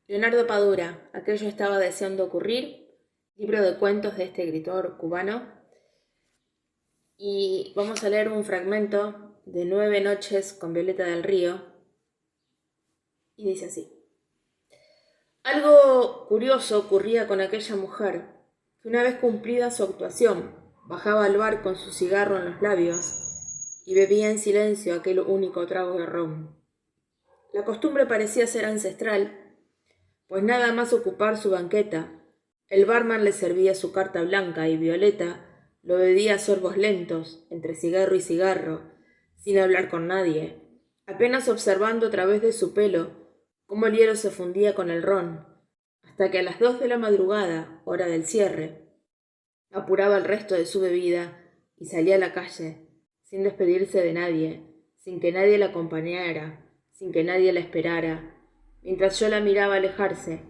Leonardo Padura, Aquello estaba deseando ocurrir, libro de cuentos de este escritor cubano. Y vamos a leer un fragmento de 9 noches con Violeta del Río. Y dice así. Algo curioso ocurría con aquella mujer, que una vez cumplida su actuación, bajaba al bar con su cigarro en los labios y bebía en silencio aquel único trago de ron. La costumbre parecía ser ancestral, pues nada más ocupar su banqueta, el barman le servía su carta blanca y Violeta lo bebía a sorbos lentos, entre cigarro y cigarro, sin hablar con nadie, apenas observando a través de su pelo cómo el hielo se fundía con el ron, hasta que a las 2 de la madrugada, hora del cierre, apuraba el resto de su bebida y salía a la calle, sin despedirse de nadie, sin que nadie la acompañara, sin que nadie la esperara, mientras yo la miraba alejarse,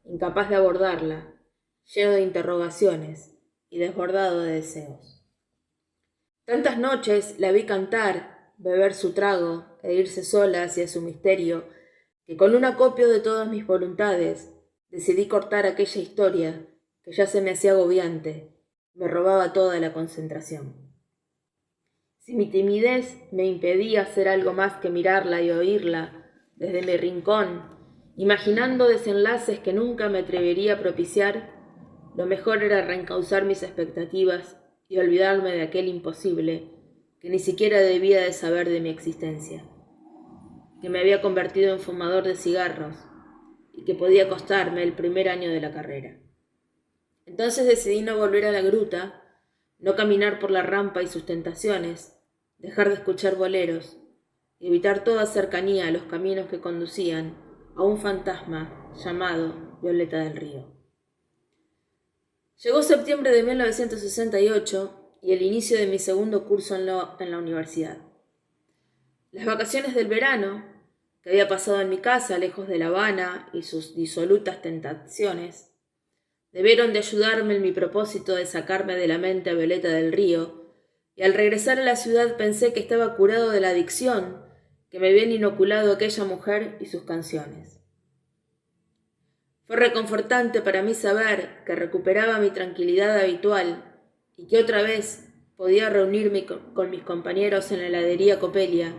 incapaz de abordarla, lleno de interrogaciones y desbordado de deseos. Tantas noches la vi cantar, beber su trago e irse sola hacia su misterio, que con un acopio de todas mis voluntades decidí cortar aquella historia que ya se me hacía agobiante, me robaba toda la concentración. Si mi timidez me impedía hacer algo más que mirarla y oírla desde mi rincón, imaginando desenlaces que nunca me atrevería a propiciar, lo mejor era reencauzar mis expectativas y olvidarme de aquel imposible que ni siquiera debía de saber de mi existencia, que me había convertido en fumador de cigarros y que podía costarme el primer año de la carrera. Entonces decidí no volver a la gruta, no caminar por la rampa y sus tentaciones, dejar de escuchar boleros y evitar toda cercanía a los caminos que conducían a un fantasma llamado Violeta del Río. Llegó septiembre de 1968 y el inicio de mi segundo curso en la universidad. Las vacaciones del verano, que había pasado en mi casa lejos de La Habana y sus disolutas tentaciones, debieron de ayudarme en mi propósito de sacarme de la mente a Violeta del Río, y al regresar a la ciudad pensé que estaba curado de la adicción que me habían inoculado aquella mujer y sus canciones. Fue reconfortante para mí saber que recuperaba mi tranquilidad habitual y que otra vez podía reunirme con mis compañeros en la heladería Copelia,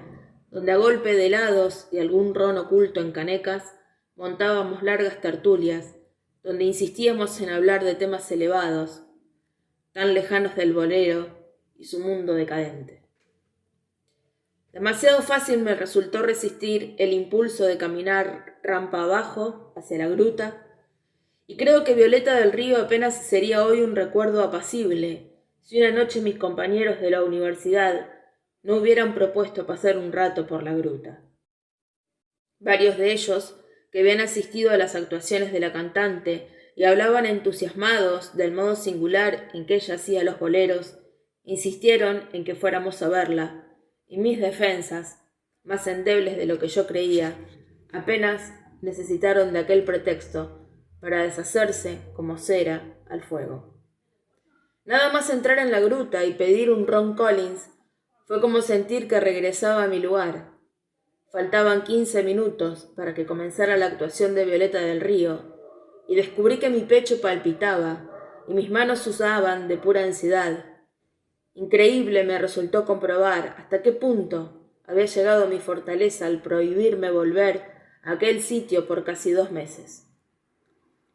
donde a golpe de helados y algún ron oculto en canecas montábamos largas tertulias, donde insistíamos en hablar de temas elevados, tan lejanos del bolero y su mundo decadente. Demasiado fácil me resultó resistir el impulso de caminar rampa abajo hacia la gruta, y creo que Violeta del Río apenas sería hoy un recuerdo apacible si una noche mis compañeros de la universidad no hubieran propuesto pasar un rato por la gruta. Varios de ellos, que habían asistido a las actuaciones de la cantante y hablaban entusiasmados del modo singular en que ella hacía los boleros, insistieron en que fuéramos a verla, y mis defensas, más endebles de lo que yo creía, apenas necesitaron de aquel pretexto para deshacerse, como cera, al fuego. Nada más entrar en la gruta y pedir un ron Collins fue como sentir que regresaba a mi lugar. Faltaban 15 minutos para que comenzara la actuación de Violeta del Río, y descubrí que mi pecho palpitaba y mis manos sudaban de pura ansiedad. Increíble me resultó comprobar hasta qué punto había llegado mi fortaleza al prohibirme volver a aquel sitio por casi 2 meses.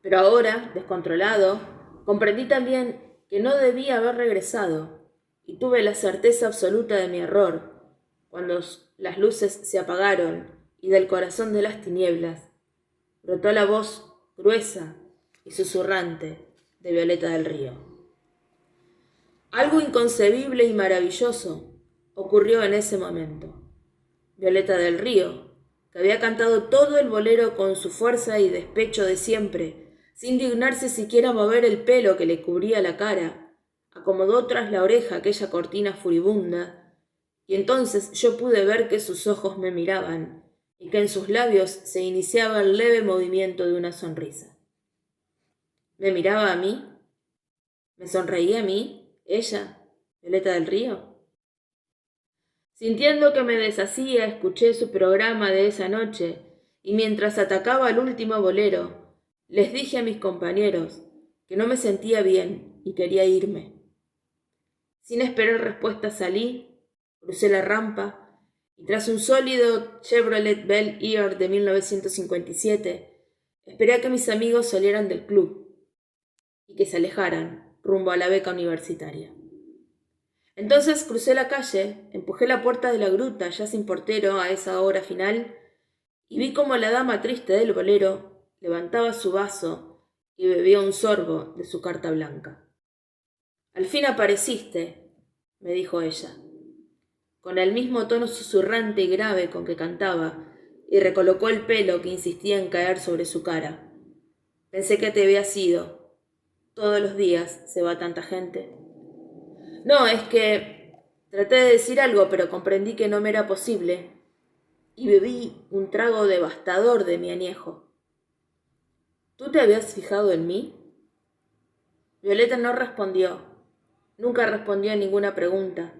Pero ahora, descontrolado, comprendí también que no debía haber regresado, y tuve la certeza absoluta de mi error, cuando las luces se apagaron y del corazón de las tinieblas brotó la voz gruesa y susurrante de Violeta del Río. Algo inconcebible y maravilloso ocurrió en ese momento. Violeta del Río, que había cantado todo el bolero con su fuerza y despecho de siempre, sin dignarse siquiera mover el pelo que le cubría la cara, acomodó tras la oreja aquella cortina furibunda, y entonces yo pude ver que sus ojos me miraban y que en sus labios se iniciaba el leve movimiento de una sonrisa. ¿Me miraba a mí? ¿Me sonreía a mí? ¿Ella? ¿Violeta del Río? Sintiendo que me deshacía, escuché su programa de esa noche y mientras atacaba al último bolero, les dije a mis compañeros que no me sentía bien y quería irme. Sin esperar respuesta salí, crucé la rampa y tras un sólido Chevrolet Bel Air de 1957, esperé a que mis amigos salieran del club y que se alejaran rumbo a la beca universitaria. Entonces crucé la calle, empujé la puerta de la gruta ya sin portero a esa hora final y vi cómo la dama triste del bolero levantaba su vaso y bebía un sorbo de su carta blanca. «Al fin apareciste», me dijo ella, con el mismo tono susurrante y grave con que cantaba, y recolocó el pelo que insistía en caer sobre su cara. «Pensé que te habías ido. Todos los días se va tanta gente». «No, es que...» Traté de decir algo, pero comprendí que no me era posible, y bebí un trago devastador de mi añejo. «¿Tú te habías fijado en mí?» Violeta no respondió. Nunca respondió a ninguna pregunta.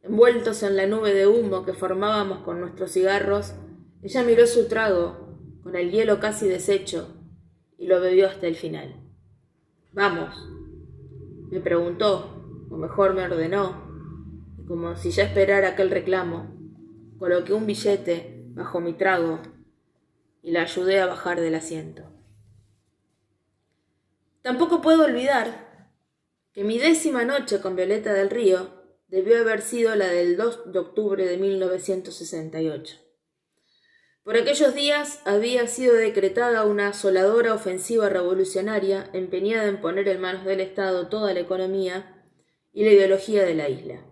Envueltos en la nube de humo que formábamos con nuestros cigarros, ella miró su trago, con el hielo casi deshecho, y lo bebió hasta el final. «Vamos», me preguntó, o mejor me ordenó, y como si ya esperara aquel reclamo, coloqué un billete bajo mi trago y la ayudé a bajar del asiento. Tampoco puedo olvidar que mi 10ª noche con Violeta del Río debió haber sido la del 2 de octubre de 1968. Por aquellos días había sido decretada una asoladora ofensiva revolucionaria empeñada en poner en manos del Estado toda la economía y la ideología de la isla.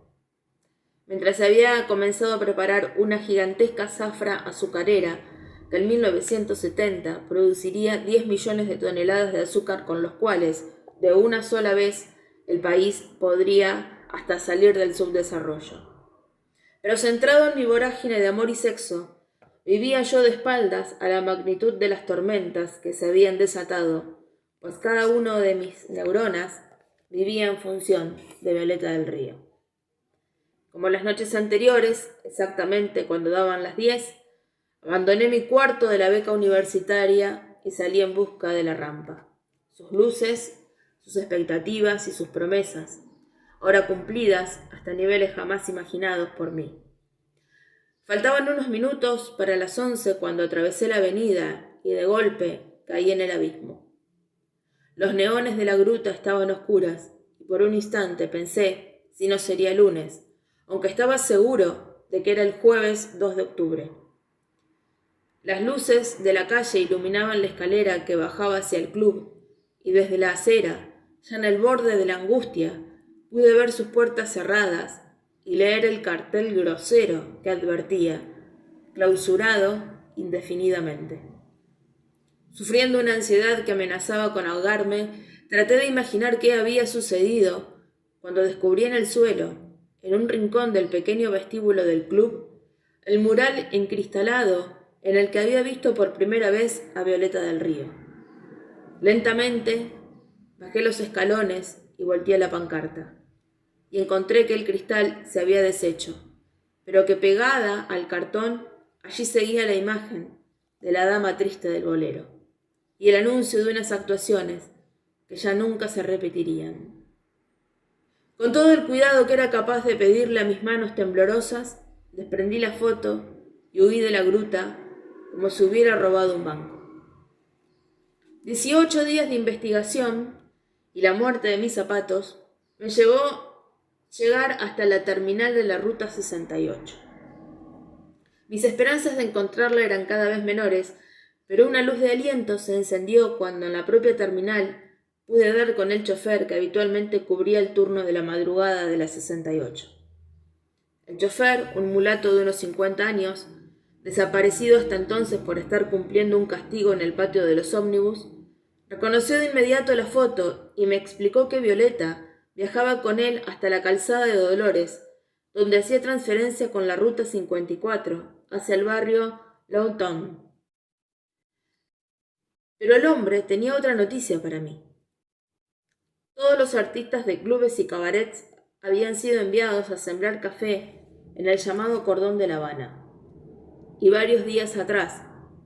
Mientras se había comenzado a preparar una gigantesca zafra azucarera que en 1970 produciría 10 millones de toneladas de azúcar con los cuales, de una sola vez, el país podría hasta salir del subdesarrollo. Pero centrado en mi vorágine de amor y sexo, vivía yo de espaldas a la magnitud de las tormentas que se habían desatado, pues cada uno de mis neuronas vivía en función de Violeta del Río. Como las noches anteriores, exactamente cuando daban las 10, abandoné mi cuarto de la beca universitaria y salí en busca de la rampa. Sus luces, sus expectativas y sus promesas, ahora cumplidas hasta niveles jamás imaginados por mí. Faltaban unos minutos para las 11 cuando atravesé la avenida y de golpe caí en el abismo. Los neones de la gruta estaban oscuras y por un instante pensé si no sería lunes, aunque estaba seguro de que era el jueves 2 de octubre. Las luces de la calle iluminaban la escalera que bajaba hacia el club y desde la acera, ya en el borde de la angustia, pude ver sus puertas cerradas y leer el cartel grosero que advertía, clausurado indefinidamente. Sufriendo una ansiedad que amenazaba con ahogarme, traté de imaginar qué había sucedido cuando descubrí en el suelo, en un rincón del pequeño vestíbulo del club, el mural encristalado en el que había visto por primera vez a Violeta del Río. Lentamente bajé los escalones y volteé la pancarta, y encontré que el cristal se había deshecho, pero que pegada al cartón allí seguía la imagen de la dama triste del bolero, y el anuncio de unas actuaciones que ya nunca se repetirían. Con todo el cuidado que era capaz de pedirle a mis manos temblorosas, desprendí la foto y huí de la gruta como si hubiera robado un banco. 18 días de investigación y la muerte de mis zapatos me llevó llegar hasta la terminal de la Ruta 68. Mis esperanzas de encontrarla eran cada vez menores, pero una luz de aliento se encendió cuando en la propia terminal pude dar con el chofer que habitualmente cubría el turno de la madrugada de la 68. El chofer, un mulato de unos 50 años, desaparecido hasta entonces por estar cumpliendo un castigo en el patio de los ómnibus, reconoció de inmediato la foto y me explicó que Violeta viajaba con él hasta la calzada de Dolores, donde hacía transferencia con la Ruta 54 hacia el barrio Lawton. Pero el hombre tenía otra noticia para mí. Todos los artistas de clubes y cabarets habían sido enviados a sembrar café en el llamado Cordón de La Habana. Y varios días atrás,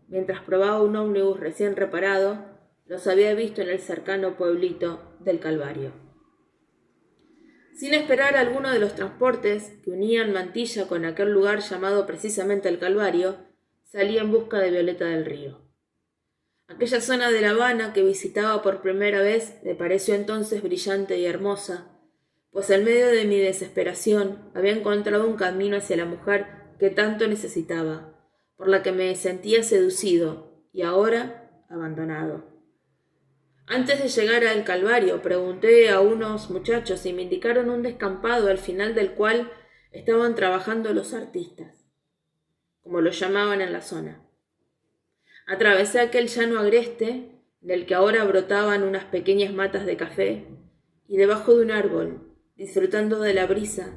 mientras probaba un ómnibus recién reparado, los había visto en el cercano pueblito del Calvario. Sin esperar alguno de los transportes que unían Mantilla con aquel lugar llamado precisamente el Calvario, salí en busca de Violeta del Río. Aquella zona de La Habana que visitaba por primera vez me pareció entonces brillante y hermosa, pues en medio de mi desesperación había encontrado un camino hacia la mujer que tanto necesitaba, por la que me sentía seducido y ahora abandonado. Antes de llegar al Calvario, pregunté a unos muchachos y me indicaron un descampado al final del cual estaban trabajando los artistas, como lo llamaban en la zona. Atravesé aquel llano agreste, del que ahora brotaban unas pequeñas matas de café, y debajo de un árbol, disfrutando de la brisa,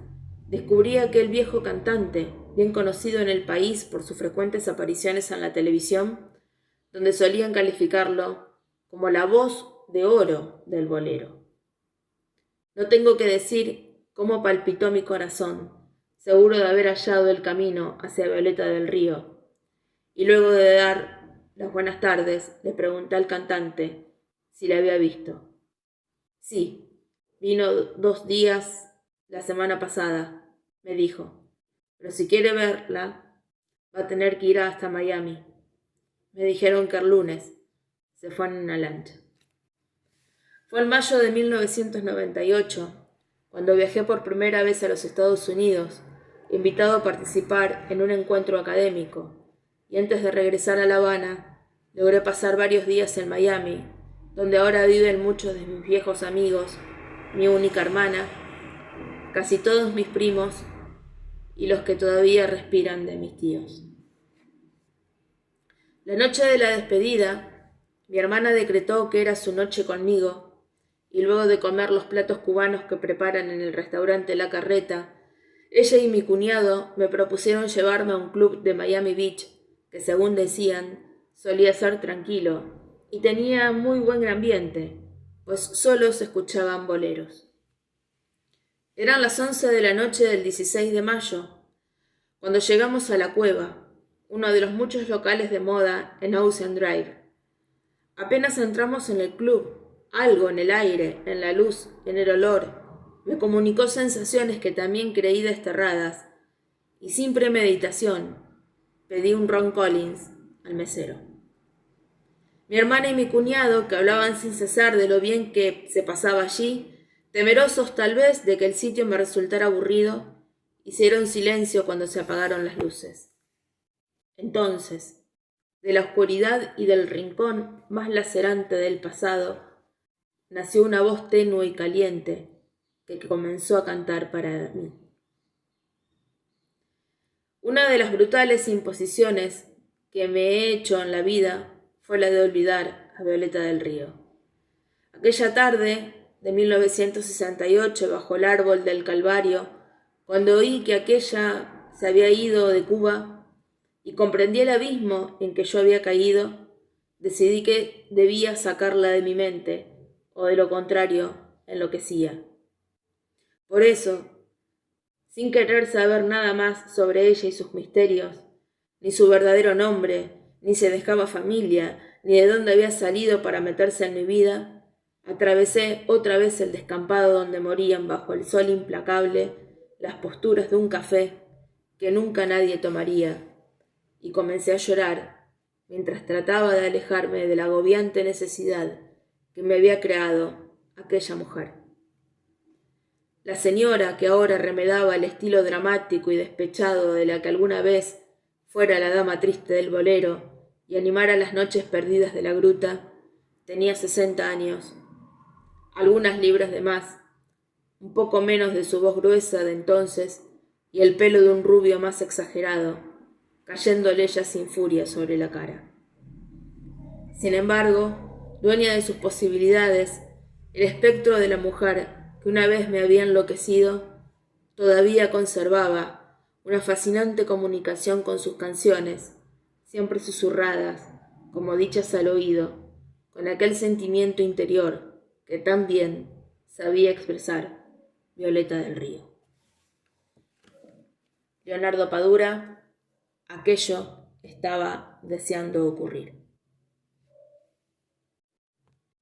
descubrí aquel viejo cantante, bien conocido en el país por sus frecuentes apariciones en la televisión, donde solían calificarlo como la voz de oro del bolero. No tengo que decir cómo palpitó mi corazón, seguro de haber hallado el camino hacia Violeta del Río, y luego de dar las buenas tardes, le pregunté al cantante si la había visto. Sí, vino 2 días la semana pasada, me dijo, pero si quiere verla, va a tener que ir hasta Miami. Me dijeron que el lunes se fue en una lancha. Fue en mayo de 1998, cuando viajé por primera vez a los Estados Unidos, invitado a participar en un encuentro académico, y antes de regresar a La Habana, logré pasar varios días en Miami, donde ahora viven muchos de mis viejos amigos, mi única hermana, casi todos mis primos y los que todavía respiran de mis tíos. La noche de la despedida, mi hermana decretó que era su noche conmigo, y luego de comer los platos cubanos que preparan en el restaurante La Carreta, ella y mi cuñado me propusieron llevarme a un club de Miami Beach que, según decían, solía ser tranquilo y tenía muy buen ambiente, pues solo se escuchaban boleros. Eran las 11 de la noche del 16 de mayo, cuando llegamos a La Cueva, uno de los muchos locales de moda en Ocean Drive. Apenas entramos en el club, algo en el aire, en la luz, en el olor, me comunicó sensaciones que también creí desterradas, y sin premeditación pedí un Ron Collins al mesero. Mi hermana y mi cuñado, que hablaban sin cesar de lo bien que se pasaba allí, temerosos tal vez de que el sitio me resultara aburrido, hicieron silencio cuando se apagaron las luces. Entonces, de la oscuridad y del rincón más lacerante del pasado, nació una voz tenue y caliente que comenzó a cantar para mí. Una de las brutales imposiciones que me he hecho en la vida fue la de olvidar a Violeta del Río. Aquella tarde de 1968, bajo el árbol del Calvario, cuando oí que aquella se había ido de Cuba y comprendí el abismo en que yo había caído, decidí que debía sacarla de mi mente, o de lo contrario, enloquecía. Por eso, sin querer saber nada más sobre ella y sus misterios, ni su verdadero nombre, ni si dejaba familia, ni de dónde había salido para meterse en mi vida, atravesé otra vez el descampado donde morían bajo el sol implacable las posturas de un café que nunca nadie tomaría, y comencé a llorar mientras trataba de alejarme de la agobiante necesidad que me había creado aquella mujer. La señora, que ahora remedaba el estilo dramático y despechado de la que alguna vez fuera la dama triste del bolero y animara las noches perdidas de la gruta, tenía 60 años, algunas libras de más, un poco menos de su voz gruesa de entonces y el pelo de un rubio más exagerado, cayéndole ya sin furia sobre la cara. Sin embargo, dueña de sus posibilidades, el espectro de la mujer que una vez me había enloquecido, todavía conservaba una fascinante comunicación con sus canciones, siempre susurradas, como dichas al oído, con aquel sentimiento interior que tan bien sabía expresar Violeta del Río. Leonardo Padura, Aquello estaba deseando ocurrir.